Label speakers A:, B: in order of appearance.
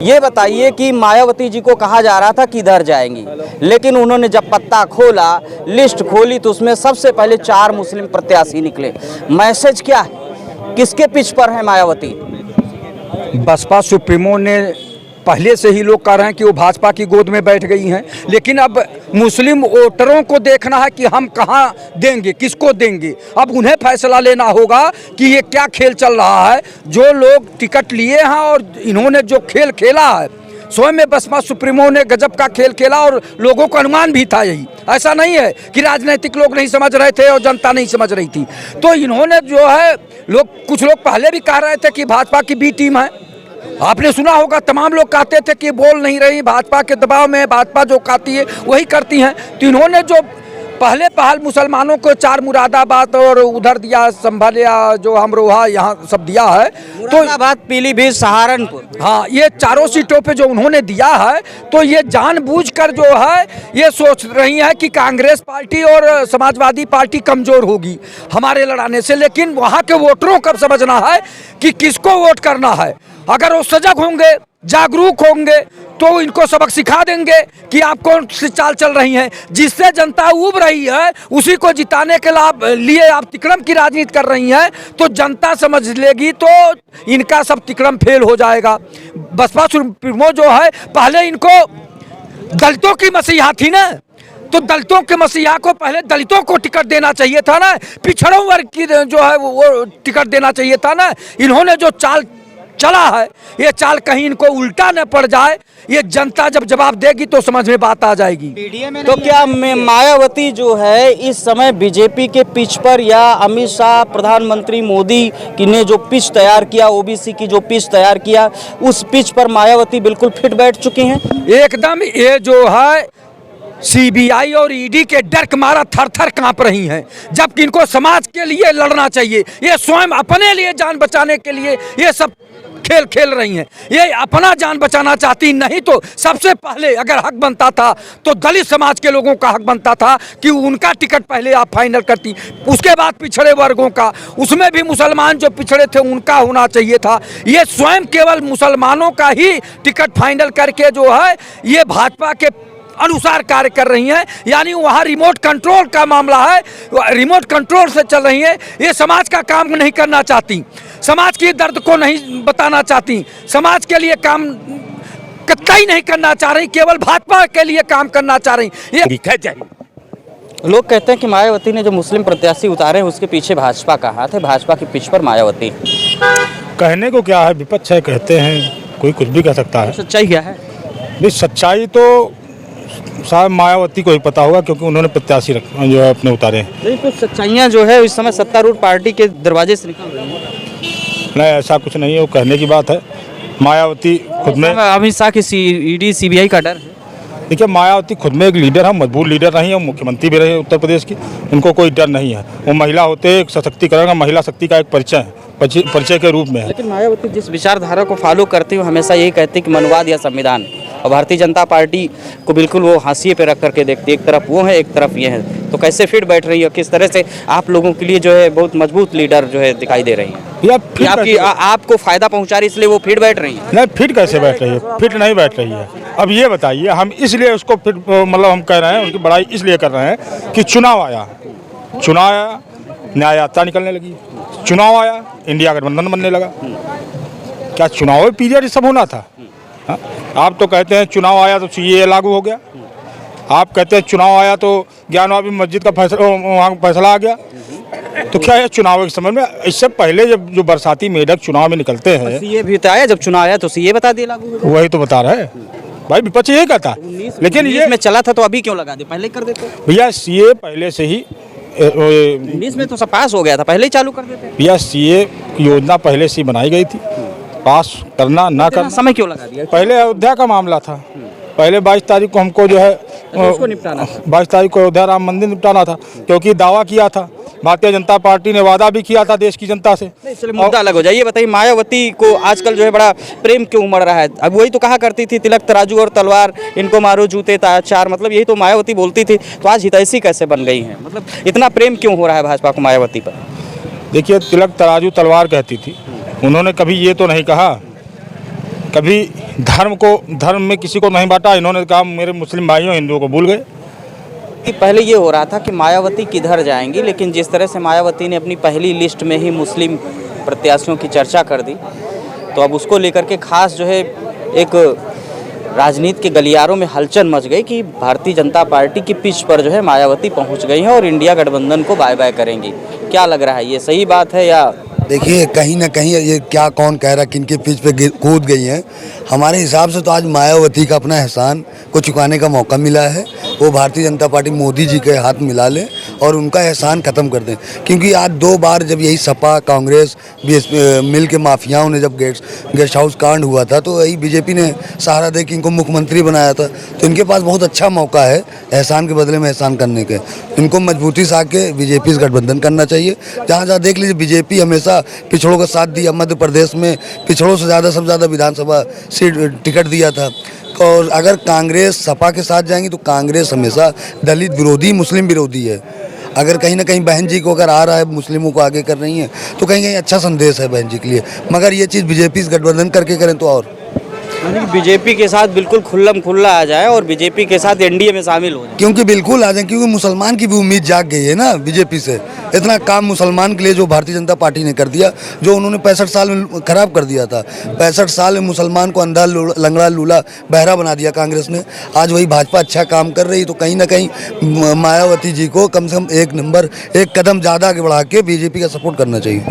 A: ये बताइए कि मायावती जी को कहा जा रहा था कि इधर जाएंगी, लेकिन उन्होंने जब पत्ता खोला, लिस्ट खोली, तो उसमें सबसे पहले 4 मुस्लिम प्रत्याशी निकले। मैसेज क्या है, किसके पिच पर है मायावती?
B: बसपा सुप्रीमो ने पहले से ही लोग कह रहे हैं कि वो भाजपा की गोद में बैठ गई हैं, लेकिन अब मुस्लिम वोटरों को देखना है कि हम कहाँ देंगे, किसको देंगे। अब उन्हें फैसला लेना होगा कि ये क्या खेल चल रहा है। जो लोग टिकट लिए हैं और इन्होंने जो खेल खेला है, स्वयं में बसपा सुप्रीमो ने गजब का खेल खेला और लोगों को अनुमान भी था यही। ऐसा नहीं है कि राजनीतिक लोग नहीं समझ रहे थे और जनता नहीं समझ रही थी। तो इन्होंने जो है, कुछ लोग पहले भी कह रहे थे कि भाजपा की बी टीम है। आपने सुना होगा, तमाम लोग कहते थे कि बोल नहीं रही, भाजपा के दबाव में, भाजपा जो कहती है वही करती हैं। तो इन्होंने जो पहल मुसलमानों को 4 मुरादाबाद और उधर दिया, संभालिया, जो अमरोहा, यहाँ सब दिया है। तो
A: मुरादाबाद, पीलीभीत, सहारनपुर,
B: हाँ, ये 4 सीटों पे जो उन्होंने दिया है, तो ये जानबूझकर जो है ये सोच रही है कि कांग्रेस पार्टी और समाजवादी पार्टी कमजोर होगी हमारे लड़ाने से। लेकिन वहाँ के वोटरों को समझना है कि किसको वोट करना है। अगर वो सजग होंगे, जागरूक होंगे, तो इनको सबक सिखा देंगे कि आप कौन सी चाल चल रही हैं। जिससे जनता उब रही है, उसी को जिताने के लिए आप तिकड़म की राजनीति कर रही हैं, तो जनता समझ लेगी, तो इनका सब तिकड़म फेल हो जाएगा। बसपा सुप्रीमो जो है, पहले इनको दलितों की मसीहा थी ना, तो दलितों के मसीहा को पहले दलितों को टिकट देना चाहिए था ना, पिछड़ों वर्ग की जो है वो टिकट देना चाहिए था ना। इन्होंने जो चाल चला है, ये चाल कहीं इनको उल्टा न पड़ जाए। ये जनता जब जवाब देगी तो समझ में बात आ जाएगी।
A: तो क्या मायावती जो है इस समय बीजेपी के पिच पर, या अमित शाह, प्रधानमंत्री मोदी की ने जो पिच तैयार किया, ओबीसी की जो पिच तैयार किया, उस पिच पर मायावती बिल्कुल फिट बैठ चुकी हैं?
B: एकदम। ये जो है सीबीआई और ईडी के डर के मारा थर थर कांप रही हैं, जबकि इनको समाज के लिए लड़ना चाहिए। ये स्वयं अपने लिए जान बचाने के लिए ये सब खेल खेल रही हैं। ये अपना जान बचाना चाहती, नहीं तो सबसे पहले अगर हक बनता था तो दलित समाज के लोगों का हक बनता था कि उनका टिकट पहले आप फाइनल करती, उसके बाद पिछड़े वर्गों का, उसमें भी मुसलमान जो पिछड़े थे उनका होना चाहिए था। ये स्वयं केवल मुसलमानों का ही टिकट फाइनल करके जो है ये भाजपा के अनुसार कार्य कर रही हैं। यानी वहाँ रिमोट कंट्रोल का मामला है, रिमोट कंट्रोल से चल रही है। ये समाज का काम नहीं करना चाहती, समाज की दर्द को नहीं बताना चाहती, समाज के लिए काम कतई नहीं करना चाह रही, केवल भाजपा के लिए काम करना चाह रही। ये
A: लोग कहते हैं कि मायावती ने जो मुस्लिम प्रत्याशी उतारे हैं उसके पीछे भाजपा का हाथ है, भाजपा के पिच पर मायावती।
C: कहने को क्या है, विपक्ष है, कहते हैं, कोई कुछ भी कह सकता है।
A: सच्चाई क्या है?
C: नहीं, सच्चाई तो शायद मायावती को ही पता होगा, क्योंकि उन्होंने प्रत्याशी जो है अपने उतारे हैं।
A: नहीं, कुछ सच्चाइयाँ जो है इस समय सत्तारूढ़ पार्टी के दरवाजे से निकल रही हैं।
C: नहीं, ऐसा कुछ नहीं है, वो कहने की बात है। मायावती खुद में,
A: अमित शाह की ईडी सीबीआई का डर है।
C: देखिए, मायावती खुद में एक लीडर है, मजबूत लीडर रही है, मुख्यमंत्री भी रही है उत्तर प्रदेश की। उनको कोई डर नहीं है। वो महिला होते एक सशक्तिकरण का, महिला शक्ति का एक परिचय है, परिचय के रूप में है।
A: लेकिन मायावती जिस विचारधारा को फॉलो करती है, हमेशा यही कहती है कि मनवाद या संविधान, और भारतीय जनता पार्टी को बिल्कुल वो हाशिए पे रख करके देखती है। एक तरफ वो है, एक तरफ ये है, तो कैसे फिट बैठ रही है? किस तरह से आप लोगों के लिए जो है बहुत मजबूत लीडर जो है दिखाई दे रही है? आपको फायदा पहुंचा रही इसलिए वो फिट बैठ रही है?
C: नहीं, फिट कैसे बैठ रही है? फिट नहीं बैठ रही है। अब ये बताइए, हम इसलिए उसको फिट, मतलब हम कह रहे हैं, उनकी बड़ाई इसलिए कर रहे हैं कि चुनाव आया, न्याय यात्रा निकलने लगी, चुनाव आया, इंडिया गठबंधन बनने लगा। क्या चुनाव पीरियड सब होना था? हा? आप तो कहते हैं चुनाव आया तो ये लागू हो गया। आप कहते हैं चुनाव आया तो ज्ञानवापी मस्जिद का फैसला, वहाँ फैसला आ गया। तो क्या है, चुनाव के समय में, इससे पहले जब जो बरसाती मेढक चुनाव में निकलते हैं,
A: सीए भी तो आया, जब चुनाव आया तो सीए बता दिया लागू हो गया।
C: वही तो बता रहे हैं भाई, विपक्ष यही कहता है। लेकिन ये
A: में चला था तो अभी क्यों लगा दे, पहले कर देते
C: भैया। सीए पहले से ही
A: 19 में तो सब पास हो गया था, पहले ही चालू कर देते
C: भैया। सीए योजना पहले से बनाई गई थी, पास करना ना करना,
A: समय क्यों लगा दिया?
C: पहले अयोध्या का मामला था। पहले 22 तारीख को हमको जो है
A: उसको निपटाना,
C: 22 तारीख को अयोध्या राम मंदिर निपटाना था, क्योंकि दावा किया था, भारतीय जनता पार्टी ने वादा भी किया था देश की जनता से।
A: चलिए मुद्दा अलग हो जाए। ये बताइए, मायावती को आजकल जो है बड़ा प्रेम क्यों उमड़ रहा है? अब वही तो कहा करती थी, तिलक तराजू और तलवार, इनको मारो जूते चार, मतलब यही तो मायावती बोलती थी। तो आज हितैषी कैसे बन गई हैं? मतलब इतना प्रेम क्यों हो रहा है भाजपा को मायावती पर?
C: देखिए, तिलक तराजू तलवार कहती थी, उन्होंने कभी ये तो नहीं कहा कभी धर्म में किसी को नहीं बांटा। इन्होंने कहा मेरे मुस्लिम भाइयों हिंदुओं को भूल गए।
A: कि पहले ये हो रहा था कि मायावती किधर जाएंगी, लेकिन जिस तरह से मायावती ने अपनी पहली लिस्ट में ही मुस्लिम प्रत्याशियों की चर्चा कर दी, तो अब उसको लेकर के खास जो है एक राजनीति के गलियारों में हलचल मच गई कि भारतीय जनता पार्टी की पिच पर जो है मायावती पहुंच गई हैं और इंडिया गठबंधन को बाय बाय करेंगी। क्या लग रहा है, ये सही बात है या?
D: देखिए, कहीं ना कहीं ये क्या कौन कह रहा है किनके पिच पे कूद गई हैं। हमारे हिसाब से तो आज मायावती का अपना एहसान को चुकाने का मौका मिला है। वो भारतीय जनता पार्टी मोदी जी के हाथ मिला ले और उनका एहसान ख़त्म कर दें, क्योंकि आज 2 बार जब यही सपा कांग्रेस मिल के माफियाओं ने जब गेस्ट हाउस कांड हुआ था तो यही बीजेपी ने सहारा दे के इनको मुख्यमंत्री बनाया था। तो इनके पास बहुत अच्छा मौका है एहसान के बदले में एहसान करने के। इनको मजबूती से आके बीजेपी से गठबंधन करना चाहिए। जहाँ जहाँ देख लीजिए बीजेपी हमेशा पिछड़ों का साथ दिया। मध्य प्रदेश में पिछड़ों से ज़्यादा सबसे ज़्यादा विधानसभा सीट टिकट दिया था। और अगर कांग्रेस सपा के साथ जाएंगी तो कांग्रेस हमेशा दलित विरोधी मुस्लिम विरोधी है। अगर कहीं ना कहीं बहन जी को अगर आ रहा है मुस्लिमों को आगे कर रही हैं तो कहीं कहीं अच्छा संदेश है बहन जी के लिए। मगर ये चीज़ बीजेपी से गठबंधन करके करें तो और
A: बीजेपी के साथ बिल्कुल खुल्लम खुल्ला आ जाए और बीजेपी के साथ एनडीए में शामिल हो जाए।
D: क्योंकि बिल्कुल आ जाए, क्योंकि मुसलमान की भी उम्मीद जाग गई है ना बीजेपी से। इतना काम मुसलमान के लिए जो भारतीय जनता पार्टी ने कर दिया, जो उन्होंने 65 साल में खराब कर दिया था। 65 साल में मुसलमान को अंधा लंगड़ा लूला बहरा बना दिया कांग्रेस ने। आज वही भाजपा अच्छा काम कर रही, तो कहीं ना कहीं मायावती जी को कम से कम एक कदम ज़्यादा आगे बढ़ा के बीजेपी का सपोर्ट करना चाहिए।